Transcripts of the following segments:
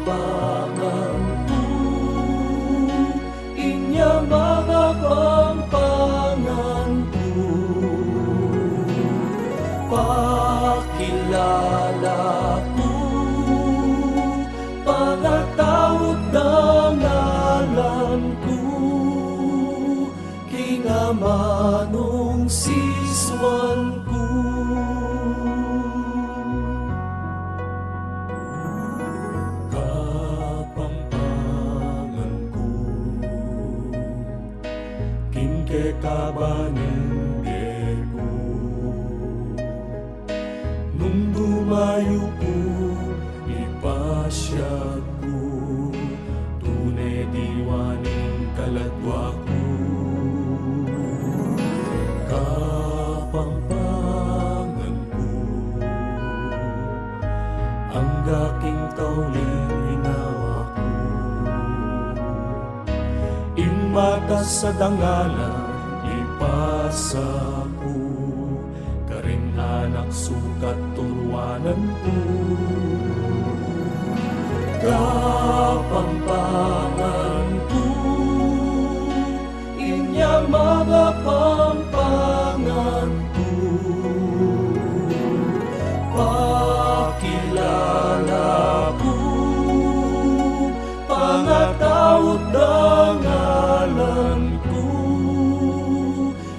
pampanganku, inya mga pampanganku. Pakilala ko, pangatawid ng ngalan ko, kingamanong siswan ko. Kapampangan ko, kinkekabanende ko, nung dumayo ko, ipasya ko, tunay diwaning kaladwa ko. Kapampangan ko, ang gaking tauling hinawa ko, imata sa dangala, ipasa ko, karing anak sukat turwanan ko. Kapampangan ko, inya mga pampangan ko. Pakilala ko, pangatawid ng ngalan ko,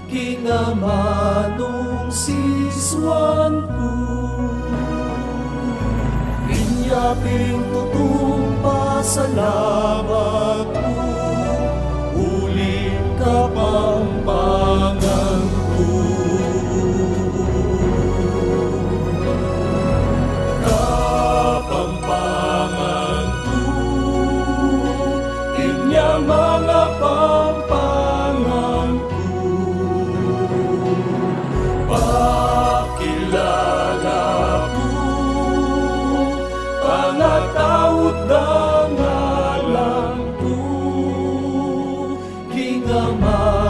kingamanong siswan ko. Inyaping tutong pasalamat ko, uling kapampangan ko. Kapampangan ko, inya mga pampangan ko. Pakilala ko, pangatawid ng ngalan ko, kingamanong